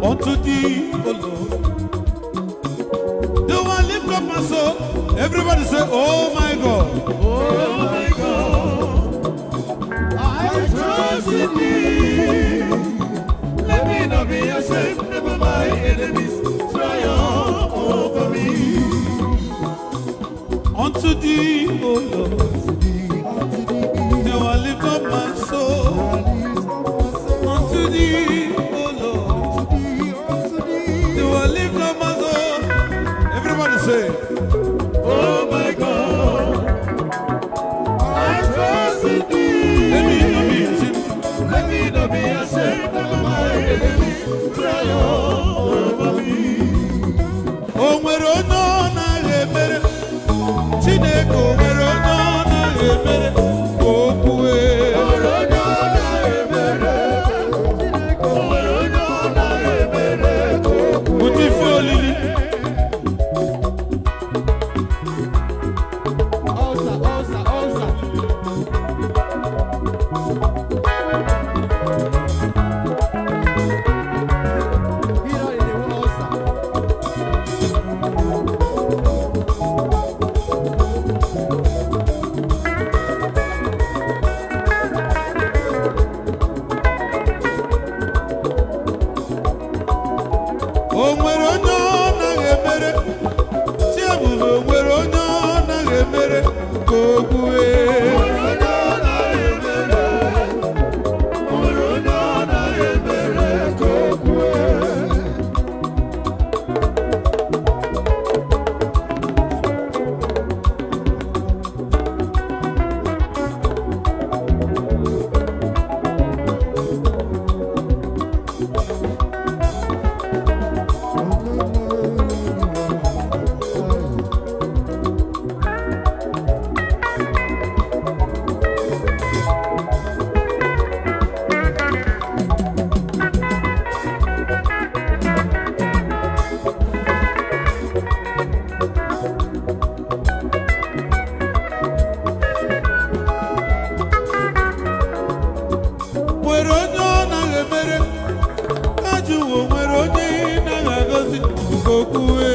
unto thee, O Lord. Do I lift up my soul? Everybody say, oh my God. Oh my God, I trust in thee. Let me not be ashamed, never my enemies triumph over me. Unto thee, O Lord. Do I lift up my soul? Unto thee, O Lord. Do I lift up my soul? Everybody say, oh my God, I trust in thee. let me not be ashamed. Let me not be ashamed, never my enemies triumph over me. O nwere onye ọ na-emere Chineke, o nwere onye ọ na-emere ka o kwue. Pụta ife olili. O nwere onye ọ na-emere Chiebube, o nwere onye ọ na-emere ka o kwue. Nwere onye ọ na-emere Ajụwo, nwere onye na-agọzi ka o kwue.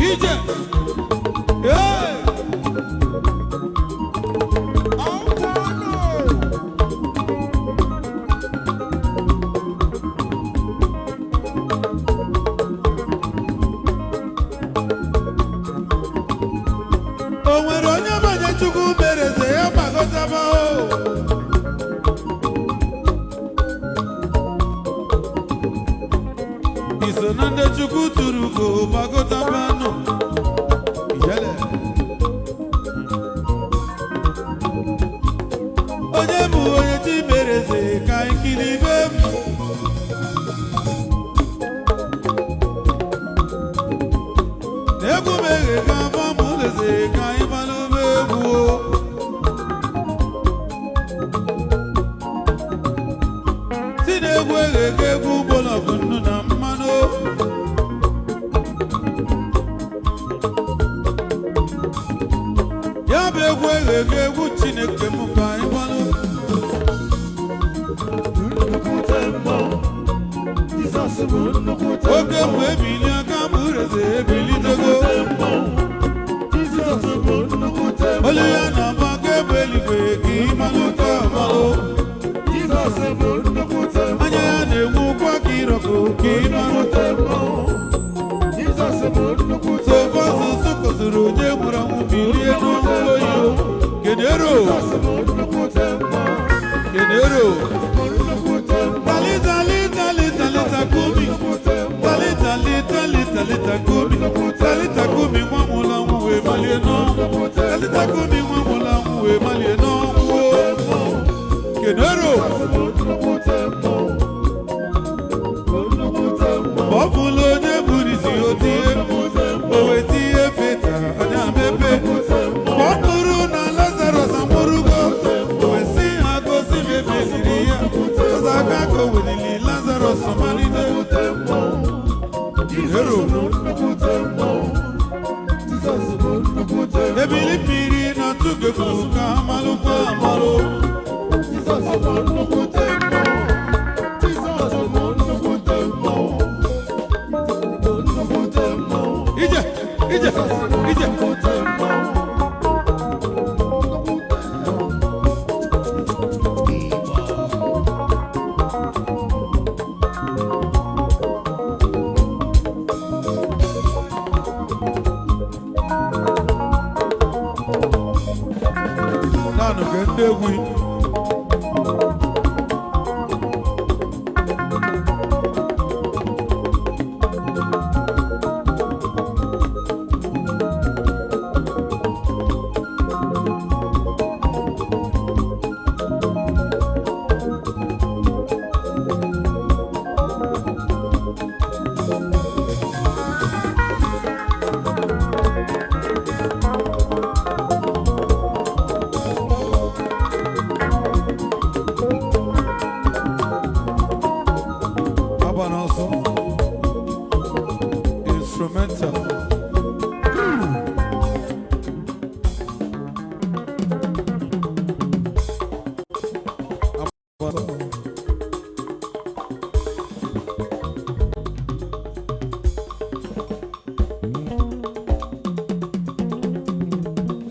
Ije! Hey! O nwere onye manye Chukwu mere eze ya gbagọtaba o. Iso na ndị Chukwu tụrụ ugo gbagọtaba nọ. Ijele. Onye bụ onye chi mere eze ka anyị kiri ibe m. Egwu m eghe ka afọ m eze ka anyị gbalụ m egwu o. Si na-egwu eghe ka egwu gbọlọgwụ nnu na mmanụ. Ya bụ egwu eghe ka egwu Chineke m ka anyị gbalụ. Oge mgbe ebili aka m eze ebilitego. Olu ya na-agba ka egbe eluigwe ka ịmalụ ka amalụ. Anya ya na-enwu ụkwa ka ịrọkọ ka ịmalụ. Sofa asụsụ kọsịrị onye nwụrụ anwụ bilie n'ọnụ oyi o. Kedero! Kedero! Ọbụla onye bụrụzi otie o wetie feta onye amepe ọ bụrụ na Lazarus amụrụgo o wesị ha gosi mebeziri ya ọzọ aka ka o welili Lazarus malite ebili mmiri na tụgegwu ka amalụkwa amalụ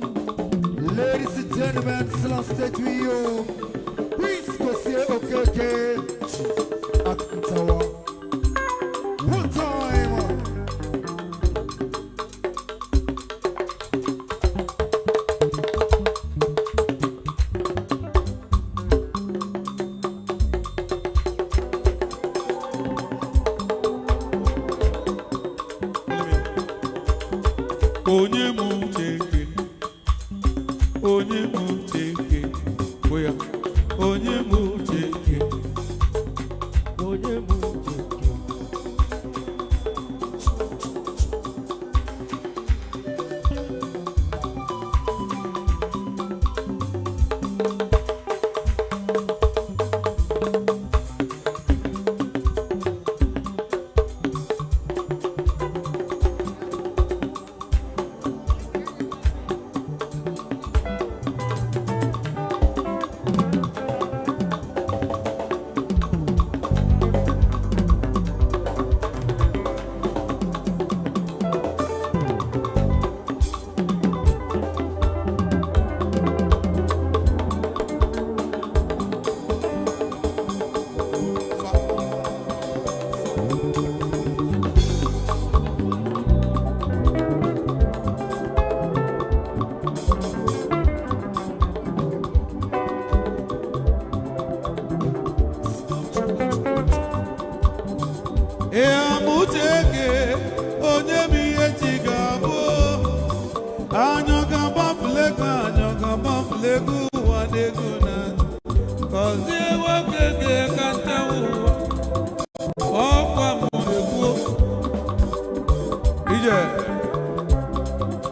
Ladies and gentlemen, still on stage with you, Prince Gozie Okeke, Akintawa. One time. Onye mu cheke, onye mu cheke, oya, onye mu cheke, onye mu cheke.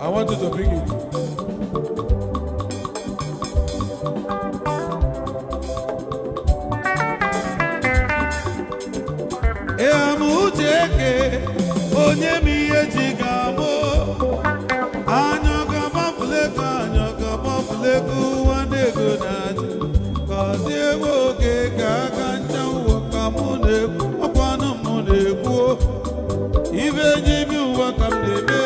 I want you to bring it. Onye mi ejigamo anyoga mafulego wanego nati kozi ewoge gaga nchawo kamune okwanu munego ibe jibi uwa kamnebe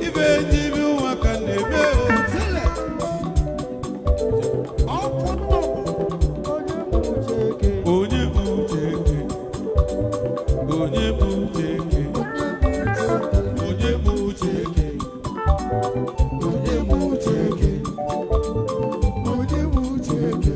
ibe jibi uwa kamnebe onye mujeke onye mujeke onye mujeke onye mujeke onye mujeke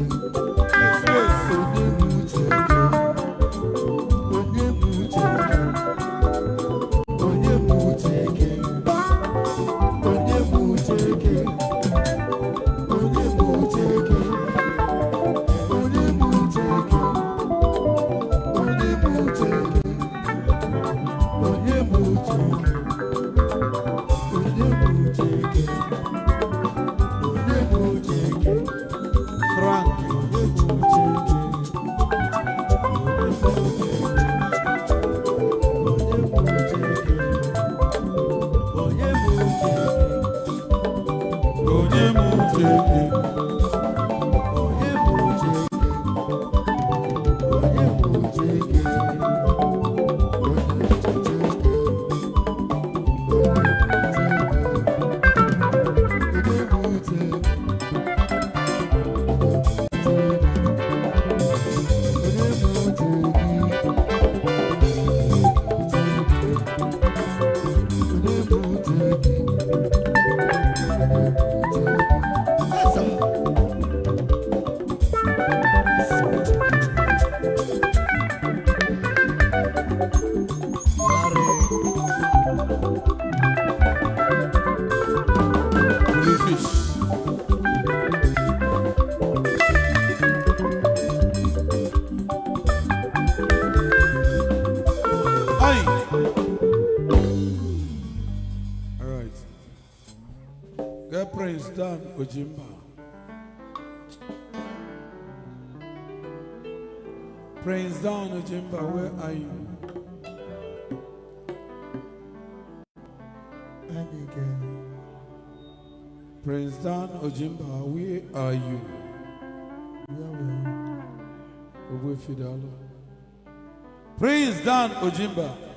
Ojimba. Prince Dan Ojimba, where are you? Prince Dan Ojimba, where are you? Prince Dan Ojimba.